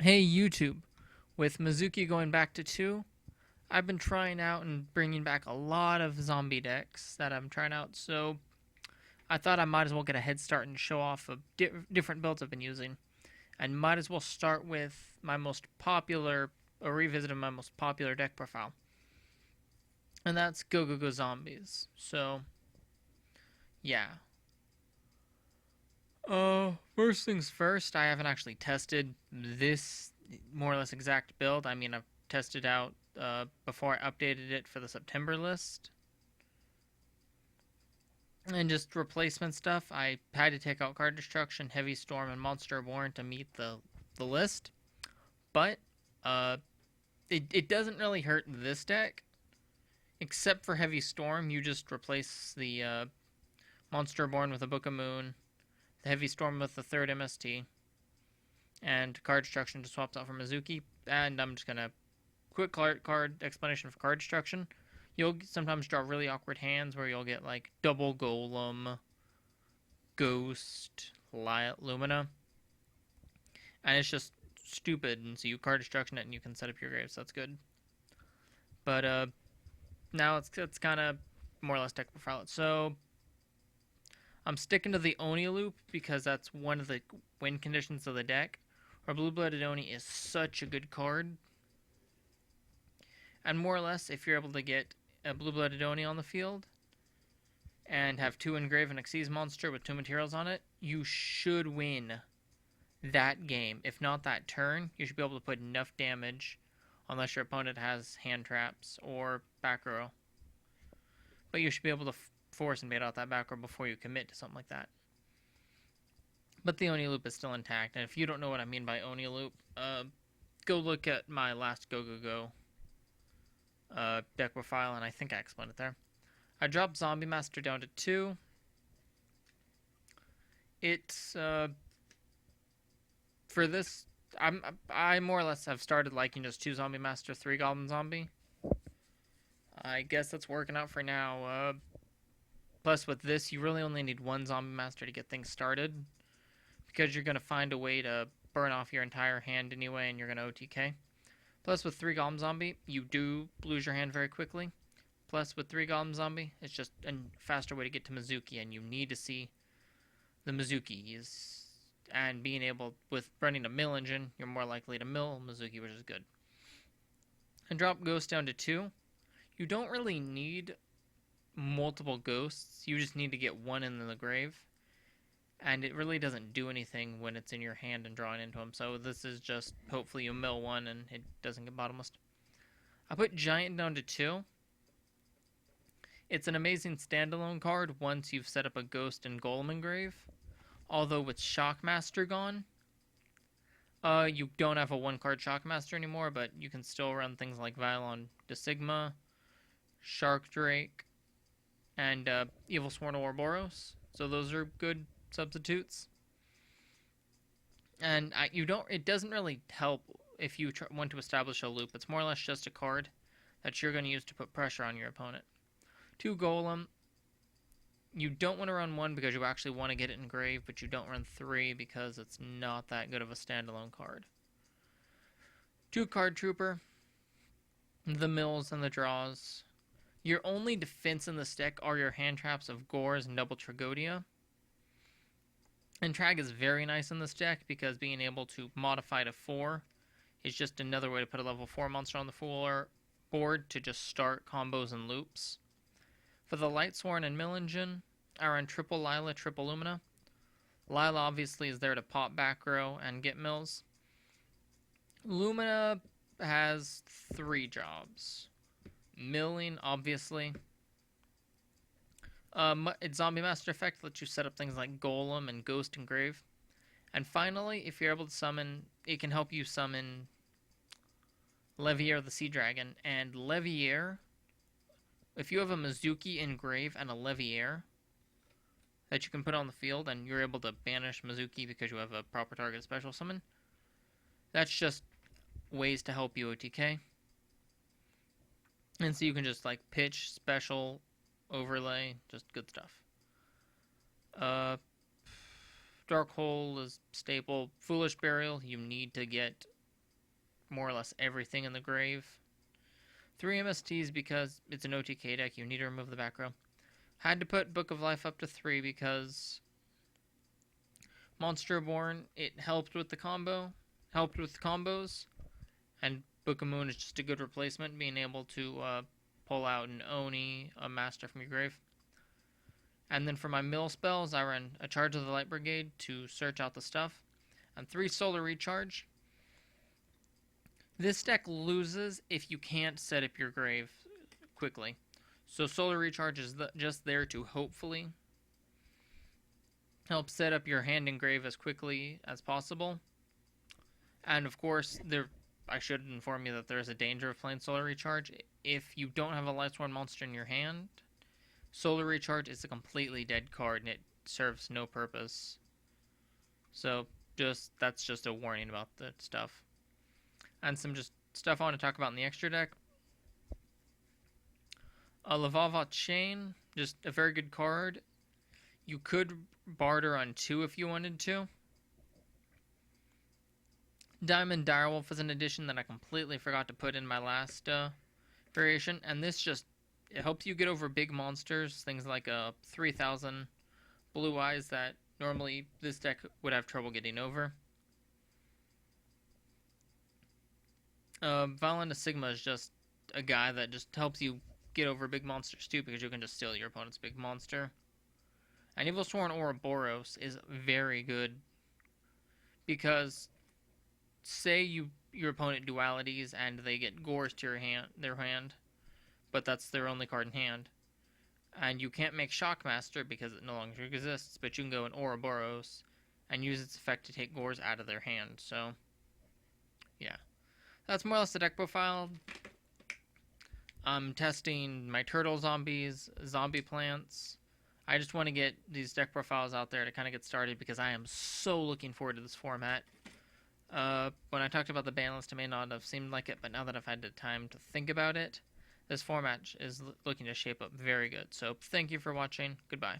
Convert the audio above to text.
Hey YouTube, with Mezuki going back to 2, I've been trying out and bringing back a lot of zombie decks that I'm trying out, so I thought I might as well get a head start and show off of different builds I've been using. And might as well start with my most popular, or revisit my most popular deck profile. And that's Gogogo Zombies. So, yeah. First things first, I haven't actually tested this more or less exact build. I mean, I've tested out before I updated it for the September list. And just replacement stuff, I had to take out Card Destruction, Heavy Storm, and Monster Warren to meet the list. But uh, it doesn't really hurt this deck, except for Heavy Storm. You just replace the Monster Born with a Book of Moon, the Heavy Storm with the third MST, and Card Destruction just swaps out for Mezuki. And I'm just gonna quick card explanation for Card Destruction. You'll sometimes draw really awkward hands where you'll get like double Golem, Ghost, Lumina, and it's just stupid. And so you Card Destruction it and you can set up your graves. So that's good. But now it's kind of more or less deck profile. So I'm sticking to the Oni loop because that's one of the win conditions of the deck. Or Blue Blooded Oni is such a good card. And more or less, if you're able to get a Blue Blooded Oni on the field and have 2 Engrave and Xyz monster with 2 materials on it, you should win that game. If not that turn, you should be able to put enough damage unless your opponent has hand traps or back row. But you should be able to force and bait out that back row before you commit to something like that. But the Oni loop is still intact, and if you don't know what I mean by Oni loop, go look at my last Gogogo deck profile, and I think I explained it there. I dropped Zombie Master down to 2. It's for this, I more or less have started liking just 2 Zombie Master, 3 Goblin Zombie. I guess that's working out for now. Plus, with this, you really only need 1 Zombie Master to get things started, because you're gonna find a way to burn off your entire hand anyway, and you're gonna OTK. Plus, with 3 Golem Zombie, you do lose your hand very quickly. Plus, with 3 Golem Zombie, it's just a faster way to get to Mezuki, and you need to see the Mezuki. And being able, with running a mill engine, you're more likely to mill Mezuki, which is good. And drop Ghost down to 2. You don't really need multiple Ghosts, you just need to get 1 in the grave. And it really doesn't do anything when it's in your hand and drawing into them. So this is just, hopefully you mill 1 and it doesn't get bottomless. I put Giant down to 2. It's an amazing standalone card once you've set up a Ghost and Golem engrave. Although with Shockmaster gone, you don't have a 1-card Shockmaster anymore, but you can still run things like Violon de Sigma, Shark Drake, and Evil Sworn Ouroboros. So those are good substitutes. And it doesn't really help if you want to establish a loop. It's more or less just a card that you're going to use to put pressure on your opponent. 2 Golem. You don't want to run 1 because you actually want to get it engraved, but you don't run 3 because it's not that good of a standalone card. 2 Card Trooper. The mills and the draws. Your only defense in this deck are your hand traps of Gores and Double Tragodia. And Trag is very nice in this deck because being able to modify to 4 is just another way to put a level 4 monster on the floor board to just start combos and loops. For the Lightsworn and Mill Engine, I run triple Lila, triple Lumina. Lila obviously is there to pop back row and get mills. Lumina has 3 jobs. Milling, obviously. Its Zombie Master effect lets you set up things like Golem and Ghost Engrave. And finally, if you're able to summon, it can help you summon Levier the Sea Dragon. And Levier, if you have a Mezuki Engrave and a Levier that you can put on the field and you're able to banish Mezuki because you have a proper target special summon, that's just ways to help you OTK. And so you can just like pitch, special, overlay, just good stuff. Dark Hole is staple. Foolish Burial, you need to get more or less everything in the grave. 3 MSTs because it's an OTK deck, you need to remove the back row. Had to put Book of Life up to 3 because Monster Born, it helped with the combo, helped with combos, and Book of Moon is just a good replacement, being able to pull out an Oni, a Master from your grave. And then for my mill spells, I ran a Charge of the Light Brigade to search out the stuff, and 3 Solar Recharge. This deck loses if you can't set up your grave quickly. So Solar Recharge is just there to hopefully help set up your hand and grave as quickly as possible. And of course, I should inform you that there is a danger of playing Solar Recharge. If you don't have a Lightsworn monster in your hand, Solar Recharge is a completely dead card and it serves no purpose. So that's just a warning about the stuff. And some just stuff I want to talk about in the extra deck. A Lavava Chain, just a very good card. You could barter on 2 if you wanted to. Diamond Direwolf is an addition that I completely forgot to put in my last variation. And this it helps you get over big monsters, things like a 3000 Blue Eyes that normally this deck would have trouble getting over. Violent Sigma is just a guy that just helps you get over big monsters too, because you can just steal your opponent's big monster. And Evil Sworn Ouroboros is very good because say your opponent dualities and they get Gores to their hand, but that's their only card in hand, and you can't make Shockmaster because it no longer exists, but you can go in Ouroboros and use its effect to take Gores out of their hand. So yeah, that's more or less the deck profile. I'm testing my turtle zombies, zombie plants. I just want to get these deck profiles out there to kind of get started because I am so looking forward to this format. When I talked about the ban list, it may not have seemed like it, but now that I've had the time to think about it, this format is looking to shape up very good. So thank you for watching. Goodbye.